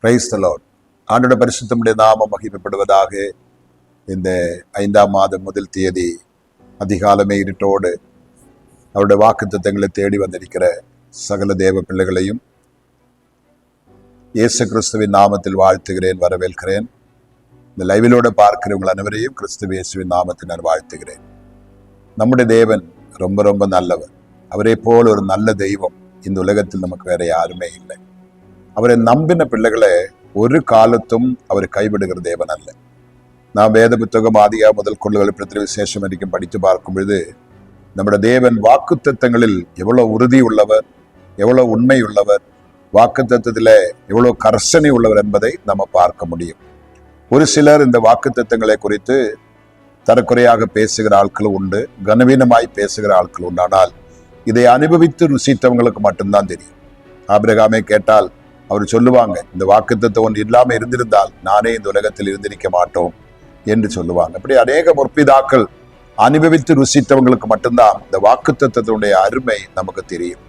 Praise the Lord. ஆண்டோட பரிசுத்தமுடைய நாமம் மகிமைப்படுவதாக. இந்த 5ஆம் மாதம் முதல் தேதி அதிகாலமே இருட்டோடு அவருடைய வாக்குத்தத்தங்களை தேடி வந்திருக்கிற சகல தேவ பிள்ளைகளையும் இயேசு கிறிஸ்துவின் நாமத்தில் வாழ்த்துகிறேன், வரவேற்கிறேன். இந்த லைவிலோட பார்க்கிறவங்கள் அனைவரையும் கிறிஸ்துவ இயேசுவின் நாமத்தில் நான் வாழ்த்துகிறேன். நம்முடைய தேவன் ரொம்ப ரொம்ப நல்லவர். அவரை போல் ஒரு நல்ல தெய்வம் இந்த உலகத்தில் நமக்கு வேற யாருமே இல்லை. அவரை நம்பின பிள்ளைகளை ஒரு காலத்தும் அவர் கைவிடுகிற தேவன் அல்ல. நான் வேத புத்தகம் ஆதியா முதல் கொள்ளுகள் பிரத்திர விசேஷம் வரைக்கும் படித்து பார்க்கும் பொழுது நம்முடைய தேவன் வாக்குத்தத்தங்களில் எவ்வளவு உறுதி உள்ளவர், எவ்வளவு உண்மை உள்ளவர், வாக்குத்தத்தத்தில் எவ்வளவு கர்சனை உள்ளவர் என்பதை நம்ம பார்க்க முடியும். ஒரு சிலர் இந்த வாக்குத்தத்தங்களை குறித்து தரக்குறையாக பேசுகிற ஆட்கள் உண்டு, கனவீனமாய் பேசுகிற ஆட்கள் உண்டு. ஆனால் இதை அனுபவித்து ருசித்தவங்களுக்கு மட்டும்தான் தெரியும். ஆபிரகாமே கேட்டால் அவர் சொல்லுவாங்க, இந்த வாக்குத்தத்தம் ஒன்று இல்லாமல் இருந்திருந்தால் நானே இந்த உலகத்தில் இருந்திருக்க மாட்டோம் என்று சொல்லுவாங்க. அப்படி அநேக முற்பிதாக்கள் அனுபவித்து ருசித்தவங்களுக்கு மட்டும்தான் இந்த வாக்குத்தத்தத்தினுடைய அருமை நமக்கு தெரியும்.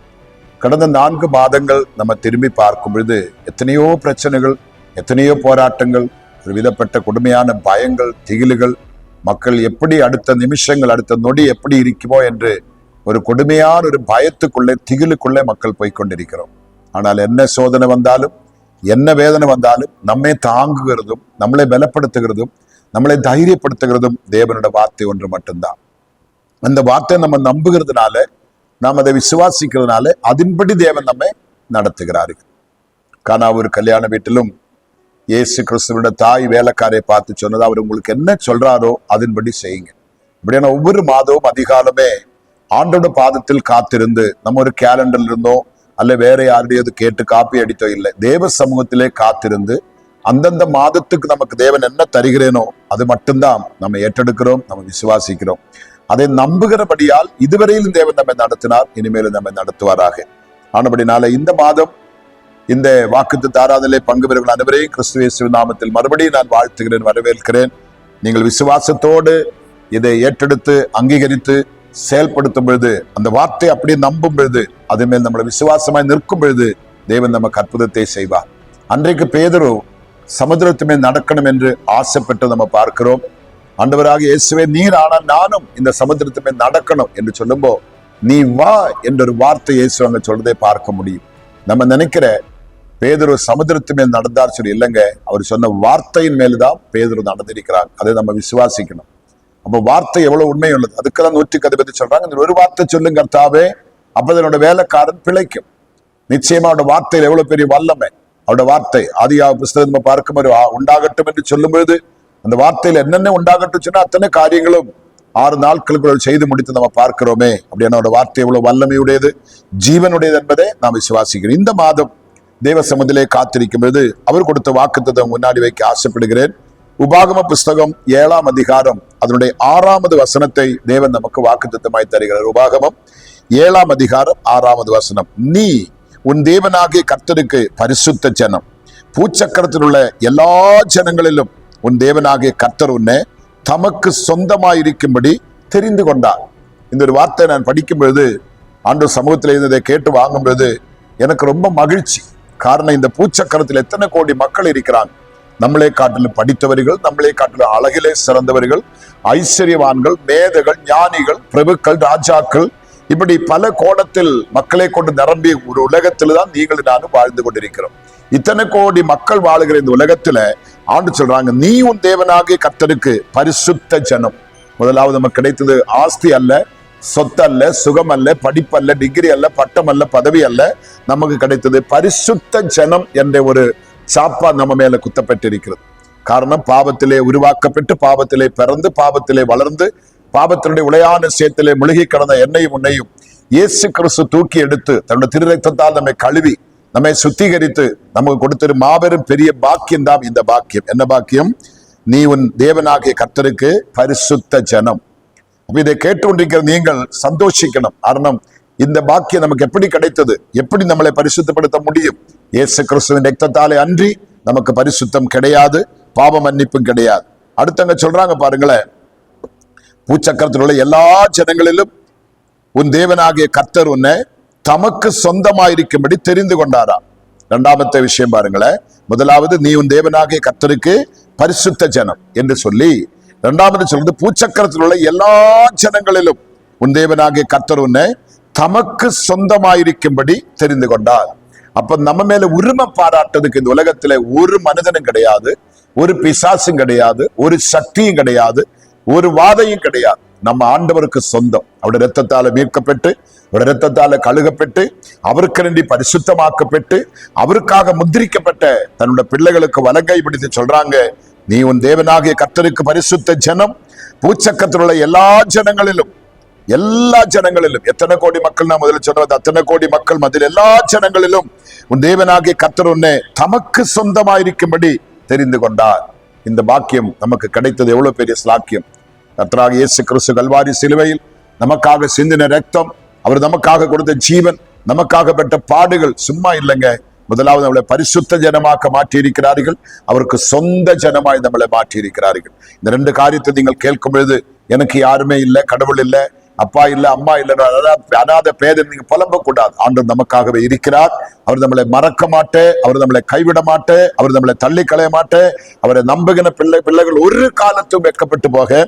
கடந்த 4 மாதங்கள் நம்ம திரும்பி பார்க்கும் பொழுது எத்தனையோ பிரச்சனைகள், எத்தனையோ போராட்டங்கள், ஒரு விதப்பட்ட கொடுமையான பயங்கள், திகிலுகள், மக்கள் எப்படி அடுத்த நிமிஷங்கள், அடுத்த நொடி எப்படி இருக்குமோ என்று ஒரு கொடுமையான ஒரு பயத்துக்குள்ளே, திகிலுக்குள்ளே மக்கள் போய்கொண்டிருக்கிறோம். ஆனால் என்ன சோதனை வந்தாலும், என்ன வேதனை வந்தாலும் நம்மை தாங்குகிறதும், நம்மளை பலப்படுத்துகிறதும், நம்மளை தைரியப்படுத்துகிறதும் தேவனோட வார்த்தை ஒன்று மட்டும்தான். அந்த வார்த்தை நம்ம நம்புகிறதுனால, நாம் அதை விசுவாசிக்கிறதுனால அதன்படி தேவன் நம்மை நடத்துகிறார்கள். கானா ஒரு கல்யாண வீட்டிலும் இயேசு கிறிஸ்துவோட தாய் வேலைக்காரை பார்த்து சொன்னது, அவர் உங்களுக்கு என்ன சொல்றாரோ அதன்படி செய்யுங்க. இப்படியான ஒவ்வொரு மாதமும் அதிகாலமே ஆண்டோட பாதத்தில் காத்திருந்து, நம்ம ஒரு கேலண்டர்ல இருந்தோ அல்ல வேற யாருடையது கேட்டு காப்பி அடித்தோ இல்லை, தேவ சமூகத்திலே காத்திருந்து அந்தந்த மாதத்துக்கு நமக்கு தேவன் என்ன தருகிறேனோ அது மட்டும்தான் நம்ம ஏற்றெடுக்கிறோம், நம்ம விசுவாசிக்கிறோம். அதை நம்புகிறபடியால் இதுவரையிலும் தேவன் நம்மை நடத்தினார், இனிமேலும் நம்மை நடத்துவாராக. ஆனபடினால இந்த மாதம் இந்த வாக்குத்தத்த ஆராதனையிலே பங்கு பெறுகிற அனைவரையும் கிறிஸ்து இயேசுவின் நாமத்தில் மறுபடியும் நான் வாழ்த்துகிறேன், வரவேற்கிறேன். நீங்கள் விசுவாசத்தோடு இதை ஏற்றெடுத்து அங்கீகரித்து செயல்படுத்தும் பொழுது, அந்த வார்த்தை அப்படியே நம்பும் பொழுது, அது மேல் நம்மளை விசுவாசமாய் நிற்கும் பொழுது தேவன் நமக்கு அற்புதத்தை செய்வார். அன்றைக்கு பேதுரு சமுத்திரத்து மேல் நடக்கணும் என்று ஆசைப்பட்டு நம்ம பார்க்கிறோம். ஆண்டவராக இயேசுவே, நீர் ஆனால் நானும் இந்த சமுத்திரத்து மேல் நடக்கணும் என்று சொல்லும்போ நீ வா என்ற ஒரு வார்த்தை இயேசு அங்க சொல்றதை பார்க்க முடியும். நம்ம நினைக்கிற பேதுரு சமுத்திரத்து மேல் நடந்தார் சொல்லி இல்லைங்க, அவர் சொன்ன வார்த்தையின் மேல்தான் பேதுரு நடந்திருக்கிறார். அதை நம்ம விசுவாசிக்கணும். அப்ப வார்த்தை எவ்வளவு உண்மை உள்ளது. அதுக்கெல்லாம் 100க்கு அதிபதி சொல்றாங்க, இந்த ஒரு வார்த்தை சொல்லுங்க கர்த்தாவே, அப்பதனோட வேலைக்காரன் பிழைக்கும். நிச்சயமா அவருடைய வார்த்தையில் எவ்வளவு பெரிய வல்லமை. அவருடைய வார்த்தை ஆதியாகம புஸ்தகம் நம்ம பார்க்கும்போது உண்டாகட்டும் என்று சொல்லும் பொழுது அந்த வார்த்தையில என்னென்ன உண்டாகட்டும் சொன்னா அத்தனை காரியங்களும் 6 நாட்களுக்குள்ள செய்து முடித்து நம்ம பார்க்கிறோமே. அப்படியான அவருடைய வார்த்தை எவ்வளவு வல்லமையுடையது, ஜீவனுடையது என்பதை நாம் விசுவாசிக்கிறோம். இந்த மாதம் தேவ சமூகத்திலே காத்திருக்கும் பொழுது அவர் கொடுத்த வாக்குத்தத்தத்தை முன்னாடி வைக்க ஆசைப்படுகிறேன். உபாகம புஸ்தகம் 7ஆம் அதிகாரம் அதனுடைய 6வது வசனத்தை தேவன் நமக்கு வாக்குத்தத்தமாய் தருகிறார். உபாகமம் 7ஆம் அதிகாரம் 6வது வசனம், நீ உன் தேவனாகிய கர்த்தருக்கு பரிசுத்த ஜனம், பூச்சக்கரத்தில் உள்ள எல்லா ஜனங்களிலும் உன் தேவனாகிய கர்த்தர் உன்னை தமக்கு சொந்தமாயிருக்கும்படி தெரிந்து கொண்டார். இந்த ஒரு வார்த்தை நான் படிக்கும் பொழுது, ஆண்டவர் சமூகத்தில் இருந்ததை கேட்டு வாங்கும் பொழுது எனக்கு ரொம்ப மகிழ்ச்சி. காரணம், இந்த பூச்சக்கரத்தில் எத்தனை கோடி மக்கள் இருக்கிறாங்க. நம்மளே காட்டிலும் படித்தவர்கள், நம்மளே காட்டிலும் அழகிலே சிறந்தவர்கள், ஐஸ்வர்யவான்கள், மேதைகள், ஞானிகள், பிரபுக்கள், ராஜாக்கள், இப்படி பல கோணத்தில் மக்களை கொண்டு நிரம்பிய ஒரு உலகத்துல தான் நீங்களும் நானும் வாழ்ந்து கொண்டிருக்கிறோம். இத்தனை கோடி மக்கள் வாழுகிற இந்த உலகத்துல ஆண்டு சொல்றாங்க, நீ உன் தேவனாகிய கர்த்தருக்கு பரிசுத்த ஜனம். முதலாவது நமக்கு கிடைத்தது ஆஸ்தி அல்ல, சொத்து அல்ல, சுகம் அல்ல, படிப்பு அல்ல, டிகிரி அல்ல, பட்டம் அல்ல, பதவி அல்ல. நமக்கு கிடைத்தது பரிசுத்த ஜனம் என்ற ஒரு சாப்பா நம்ம மேல குத்தப்பட்டிருக்கிறது. காரணம், பாவத்திலே உருவாக்கப்பட்டு, பாவத்திலே பிறந்து, பாவத்திலே வளர்ந்து, பாவத்தினுடைய உளையான சேத்திலே முழுகி கிடந்த என்னையும் உன்னையும் இயேசு கிறிஸ்து தூக்கி எடுத்து தன்னுடைய திரு ரத்தத்தால் நம்மை கழுவி நம்மை சுத்திகரித்து நமக்கு கொடுத்திரு மாபெரும் பெரிய பாக்கியம் தான் இந்த பாக்கியம். என்ன பாக்கியம்? நீ உன் தேவனாகிய கர்த்தருக்கு பரிசுத்த ஜனம். இதை கேட்டுக்கொண்டிருக்கிற நீங்கள் சந்தோஷிக்கணும். காரணம், இந்த பாக்கியம் நமக்கு எப்படி கிடைத்தது? எப்படி நம்மளை பரிசுத்தப்படுத்த முடியும்? இயேசு கிறிஸ்துவின் ரத்தத்தாலே அன்றி நமக்கு பரிசுத்தம் கிடையாது, பாவ மன்னிப்பும் கிடையாது. அடுத்தவங்க சொல்றாங்க பாருங்களேன், பூச்சக்கரத்தில் உள்ள எல்லா ஜனங்களிலும் உன் தேவனாகிய கர்த்தர் உன்னை தமக்கு சொந்தமாயிருக்கும்படி தெரிந்து கொண்டாரா. இரண்டாமത്തെ விஷயம் பாருங்களேன். முதலாவது, நீ உன் தேவனாகிய கர்த்தருக்கு பரிசுத்த ஜனம் என்று சொல்லி, இரண்டாவது சொல்றது, பூச்சக்கரத்தில் உள்ள எல்லா ஜனங்களிலும் உன் தேவனாகிய கர்த்தர் உன்னை தமக்கு சொந்தமாயிருக்கும்படி தெரிந்து கொண்டார். அப்ப நம்ம மேல உரிமை பாராட்டுறதுக்கு இந்த உலகத்துல ஒரு மனிதனும் கிடையாது, ஒரு பிசாசும் கிடையாது, ஒரு சக்தியும் கிடையாது, ஒரு வாதையும் கிடையாது. நம்ம ஆண்டவருக்கு சொந்தம். அவருடைய இரத்தத்தால மீட்கப்பட்டு, அவருடைய இரத்தத்தால கழுகப்பட்டு, அவருக்கு வேண்டி பரிசுத்தமாக்கப்பட்டு, அவருக்காக முத்திரிக்கப்பட்ட தன்னுடைய பிள்ளைகளுக்கு வலங்கை பிடித்து சொல்றாங்க, நீ உன் தேவனாகிய கர்த்தருக்கு பரிசுத்த ஜனம், பூச்சக்கத்தில் உள்ள எல்லா ஜனங்களிலும், எல்லா ஜனங்களிலும், எத்தனை கோடி மக்கள் நான் முதல்ல சொன்னது, அத்தனை கோடி மக்கள் மத்தியில் எல்லா ஜனங்களிலும் உன் தேவனாகிய கர்த்தர் உன்னை தமக்கு சொந்தமாயிருக்கும்படி தெரிந்து கொண்டார். இந்த பாக்கியம் நமக்கு கிடைத்தது எவ்வளவு பெரிய ஸ்லாக்கியம். கர்த்தராகிய இயேசு கிறிஸ்து கல்வாரி சிலுவையில் நமக்காக சிந்தின ரத்தம், அவர் நமக்காக கொடுத்த ஜீவன், நமக்காக பெற்ற பாடுகள் சும்மா இல்லைங்க. முதலாவது நம்மளை பரிசுத்த ஜனமாக்க மாற்றி இருக்கிறார்கள், அவருக்கு சொந்த ஜனமாய் நம்மளை மாற்றி இருக்கிறார்கள். இந்த ரெண்டு காரியத்தை நீங்கள் கேட்கும் பொழுது, எனக்கு யாருமே இல்லை, கடவுள் இல்லை, அப்பா இல்ல, அம்மா இல்ல, அனாத பேதை நீங்க புலம்ப கூடாது. ஆண்டவர் நமக்காகவே இருக்கிறார். அவர் நம்மளை மறக்க மாட்டே, அவர் நம்மளை கைவிட மாட்டே, அவர் நம்மளை தள்ளி களைய மாட்டே. அவரை நம்புகிற பிள்ளைகள் ஒரு காலத்தும் வெட்கப்பட்டு போக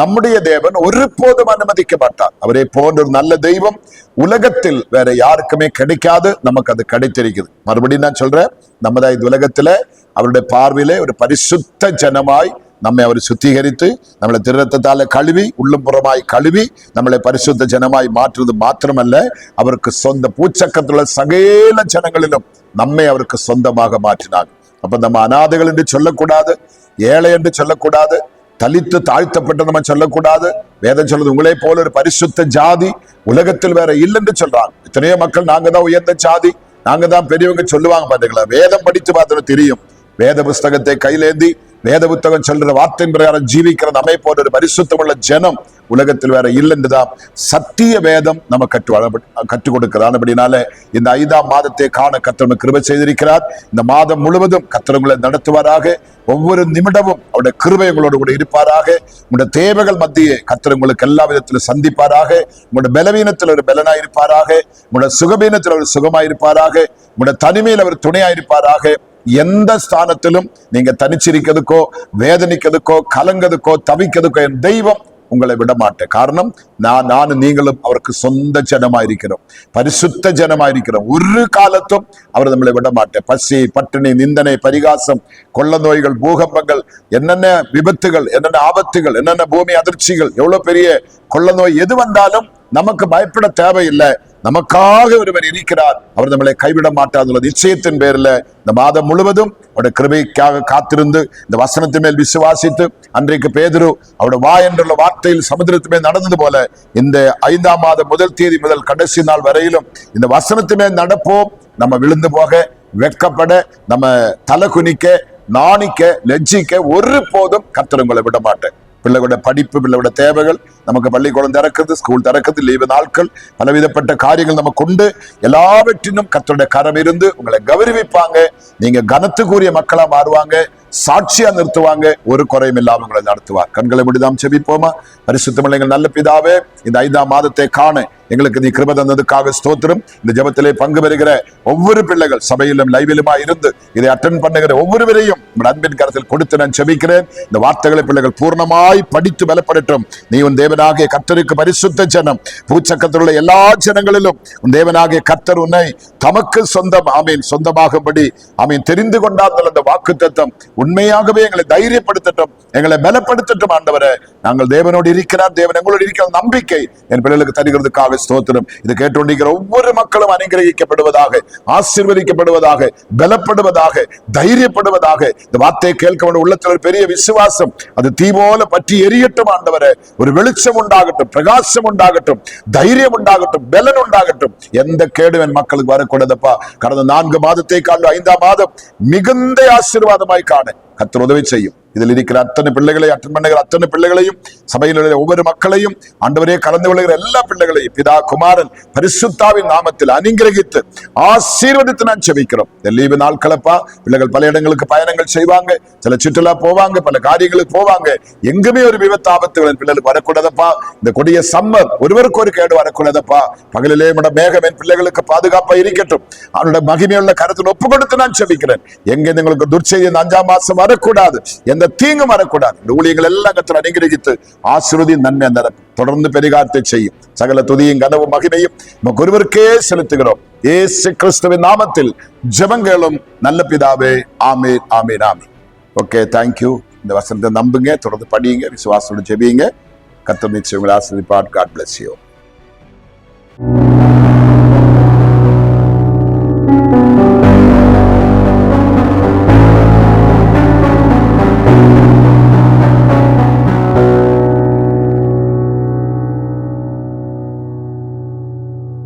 நம்முடைய தேவன் ஒருபோதும் அனுமதிக்க மாட்டார். அவரை போன்ற ஒரு நல்ல தெய்வம் உலகத்தில் வேற யாருக்குமே கிடைக்காது, நமக்கு அது கிடைத்திருக்குது. மறுபடியும் நான் சொல்றேன், நம்ம தான் இந்த உலகத்துல அவருடைய பார்வையிலே ஒரு பரிசுத்த ஜனமாய் நம்மை அவர் சுத்திகரித்து, நம்மளை திருரத்தால கழுவி, உள்ளும் புறமாய் கழுவி, நம்மளை பரிசுத்த ஜனமாய் மாற்றுவது மாத்திரமல்ல, அவருக்கு சொந்த பூச்சக்கத்துள்ள சகல ஜனங்களிலும் நம்மை அவருக்கு சொந்தமாக மாற்றினார். அப்ப நம்ம அநாதைகள் என்று சொல்லக்கூடாது, ஏழை என்று சொல்லக்கூடாது, தலித்து தாழ்த்தப்பட்டு நம்ம சொல்லக்கூடாது. வேதம் சொல்றது, உங்களே போல ஒரு பரிசுத்த ஜாதி உலகத்தில் வேற இல்லைன்னு சொல்றாங்க. எத்தனையோ மக்கள் நாங்க தான் உயர்ந்த ஜாதி, நாங்க தான் பெரியவங்க சொல்லுவாங்க. பாத்தீங்களா, வேதம் படித்து பார்த்தா தெரியும். வேத புஸ்தகத்தை கையிலேந்தி வேத புத்தகம் சொல்ற வார்த்தையின் பிரகாரம் ஜீவிக்கிற நம்மை போன்ற ஒரு பரிசுத்தமுள்ள ஜனம் உலகத்தில் வேற இல்லைன்றுதான் சத்திய வேதம் நம்ம கற்றுக் கொடுக்கிறார். அப்படினால இந்த 5ஆம் மாதத்தை காண கர்த்தர் கிருபை செய்திருக்கிறார். இந்த மாதம் முழுவதும் கர்த்தர் உங்களை நடத்துவாராக. ஒவ்வொரு நிமிடமும் அவருடைய கிருபை உங்களோடு கூட இருப்பாராக. உங்களுடைய தேவைகள் மத்தியே கர்த்தர் உங்களுக்கு எல்லா விதத்திலும் சந்திப்பாராக. உங்களுடைய பலவீனத்தில் ஒரு பலனாய் இருப்பாராக, உங்களுடைய சுகவீனத்தில் ஒரு சுகமாய் இருப்பாராக, உங்களுடைய தனிமையில் அவர் துணையாயிருப்பாராக. எந்த ஸ்தானத்திலும் நீங்க தனிச்சிருக்கிறதுக்கோ, வேதனைக்கிறதுக்கோ, கலங்கிறதுக்கோ, தவிக்கிறதுக்கோ என் தெய்வம் உங்களை விட மாட்டேன். காரணம், நானும் நீங்களும் அவருக்கு சொந்த ஜனமாயிருக்கிறோம், பரிசுத்த ஜனமாயிருக்கிறோம். ஒரு காலத்தும் அவர் நம்மளை விட மாட்டேன். பசி, பட்டினி, நிந்தனை, பரிகாசம், கொள்ள நோய்கள், பூகம்பங்கள், என்னென்ன விபத்துகள், என்னென்ன ஆபத்துகள், என்னென்ன பூமி அதிர்ச்சிகள், எவ்வளவு பெரிய கொள்ள நோய் எது வந்தாலும் நமக்கு பயப்பட தேவையில்லை. நமக்காக ஒருவர் இருக்கிறார், அவர் நம்மளை கைவிட மாட்டார் நிச்சயத்தின் பேர்ல இந்த மாதம் முழுவதும் அவருடைய கிருபைக்காக காத்திருந்து இந்த வசனத்தின் மேல் விசுவாசித்து, அன்றைக்கு பேதுரு அவருடைய வா என்றுள்ள வார்த்தையில் சமுதிரத்து மேல் நடந்தது போல இந்த 5ஆம் மாதம் முதல் தேதி முதல் கடைசி நாள் வரையிலும் இந்த வசனத்தின் மேல் நடப்போம். நம்ம விழுந்து போக, வெட்கப்பட, நம்ம தலை குனிக்க, நாணிக்க, லெஜ்ஜிக்க ஒரு போதும் கர்த்தர் உங்களை விட மாட்டேன். பிள்ளைகளோட படிப்பு, பிள்ளைகளோட தேவைகள், நமக்கு பள்ளிக்கூடம் திறக்குது, ஸ்கூல் திறக்குது, லீவு நாட்கள், பலவிதப்பட்ட காரியங்கள் நம்ம கொண்டு எல்லாவற்றிலும் கர்த்தருடைய கரம் இருந்து உங்களை கௌரவிப்பாங்க. நீங்க கனத்துக்குரிய மக்களா மாறுவாங்க, சாட்சியா நிறுத்துவாங்க, ஒரு குறையும் இல்லாம உங்களை நடத்துவார். கண்களை முடிதாம் செபிப்போமா. பரிசுத்தமுள்ள எங்கள் நல்ல பிதாவே, இந்த 5ஆம் மாதத்தை காண எங்களுக்கு நீ கிருபை தந்ததுக்காக ஸ்தோத்திரம். இந்த ஜெபத்திலே பங்கு பெறுகிற ஒவ்வொரு பிள்ளைகள், சபையிலும் லைவிலுமா இருந்து இதை அட்டென்ட் பண்ணுகிற ஒவ்வொருவரையும் அன்பின் கரத்தில் கொடுத்து நான் செபிக்கிறேன். இந்த வார்த்தைகளை பிள்ளைகள் பூர்ணமாய் படித்து பலப்படட்டும். நீ உன் தேவனாகிய கர்த்தருக்கு பரிசுத்த ஜனம், பூச்சக்கத்தில் உள்ள எல்லா ஜனங்களிலும் உன் தேவனாகிய கர்த்தர் உன்னை தமக்கு சொந்தம், ஆமீன், சொந்தமாகும்படி ஆமீன் தெரிந்து கொண்டார்கள். அந்த வாக்கு தத்தம் உண்மையாகவே எங்களை தைரியப்படுத்தட்டும், எங்களை பலப்படுத்தட்டும். ஆண்டவரே, நாங்கள் தேவனோடு இருக்கிறார், தேவன் எங்களோடு இருக்கிற நம்பிக்கை என் பிள்ளைகளுக்கு தருகிறதுக்காக ஸ்தோத்திரம். இது கேட்டுக்கொண்டிருக்கிற ஒவ்வொரு மக்களும் அனுகிரகிக்கப்படுவதாக, ஆசீர்வதிக்கப்படுவதாக, பலப்படுவதாக, தைரியப்படுவதாக. இந்த வார்த்தையை கேட்க உள்ளத்தில் ஒரு பெரிய விசுவாசம் அது தீ போல பற்றி எரியட்டும். ஆண்டவரே, ஒரு வெளிச்சம் உண்டாகட்டும், பிரகாசம் உண்டாகட்டும், தைரியம் உண்டாகட்டும், பலன் உண்டாகட்டும். எந்த கேடு என் மக்களுக்கு வரக்கூடாதப்பா. கடந்த 4 மாதத்தை காண 5ஆம் மாதம் மிகுந்த ஆசீர்வாதமாய் காண கர்த்தர் உதவி செய்யும். இதில் இருக்கிற அத்தனை பிள்ளைகளை அட்டன் பண்ணுகிற அத்தனை பிள்ளைகளையும், சபையில் உள்ள ஒவ்வொரு மக்களையும், ஆண்டவரே கலந்து கொள்கிற எல்லா பிள்ளைகளையும் பிதா குமாரன் பரிசுத்தாவின் நாமத்தில் அனுக்கிரகித்து ஆசீர்வதித்து நான் செபிக்கிறோம். இந்த லீவு நாட்களப்பா பிள்ளைகள் பல இடங்களுக்கு பயணங்கள் செய்வாங்க, சில சுற்றுலா போவாங்க, பல காரியங்களுக்கு போவாங்க. எங்குமே ஒரு விபத்து ஆபத்துகள் பிள்ளைகளுக்கு வரக்கூடாதப்பா. இந்த கொடிய சம்மர் ஒருவருக்கு ஒரு கேடு வரக்கூடாதப்பா. பகலிலே மேகம் என் பிள்ளைகளுக்கு பாதுகாப்பா இருக்கட்டும். அவனுடைய மகிமையுள்ள கருத்தில் ஒப்பு கொடுத்து நான் செபிக்கிறேன். எங்கே உங்களுக்கு துர்ச்செய்தி இந்த 5ஆம் மாசம் வரக்கூடாது, எந்த தீங்கும் வரக்கூடாது. இந்த ஊழியர்கள் எல்லாம் கர்த்தர் அனுக்கிரகித்து ஆசீர்வதி நன்மை அந்த தொடர்ந்து பெரிகாரத்தை செய்யும். சகல துதியும் கனவும் மகிமையும் நமக்கு ஒருவருக்கே செலுத்துகிறோம். இயேசு கிறிஸ்துவின் நாமத்தில் ஜெபங்களும் நல்ல பிதாவே. ஆமென், ஆமென், ஆமென். Okay, thank you. இந்த வசனத்தை நம்புங்க, தொடர்ந்து படியுங்க, விசுவாசத்தோடு ஜெபியுங்க. கர்த்தர் நிச்சயம் உங்களை ஆசீர்வதிப்பார். God bless you.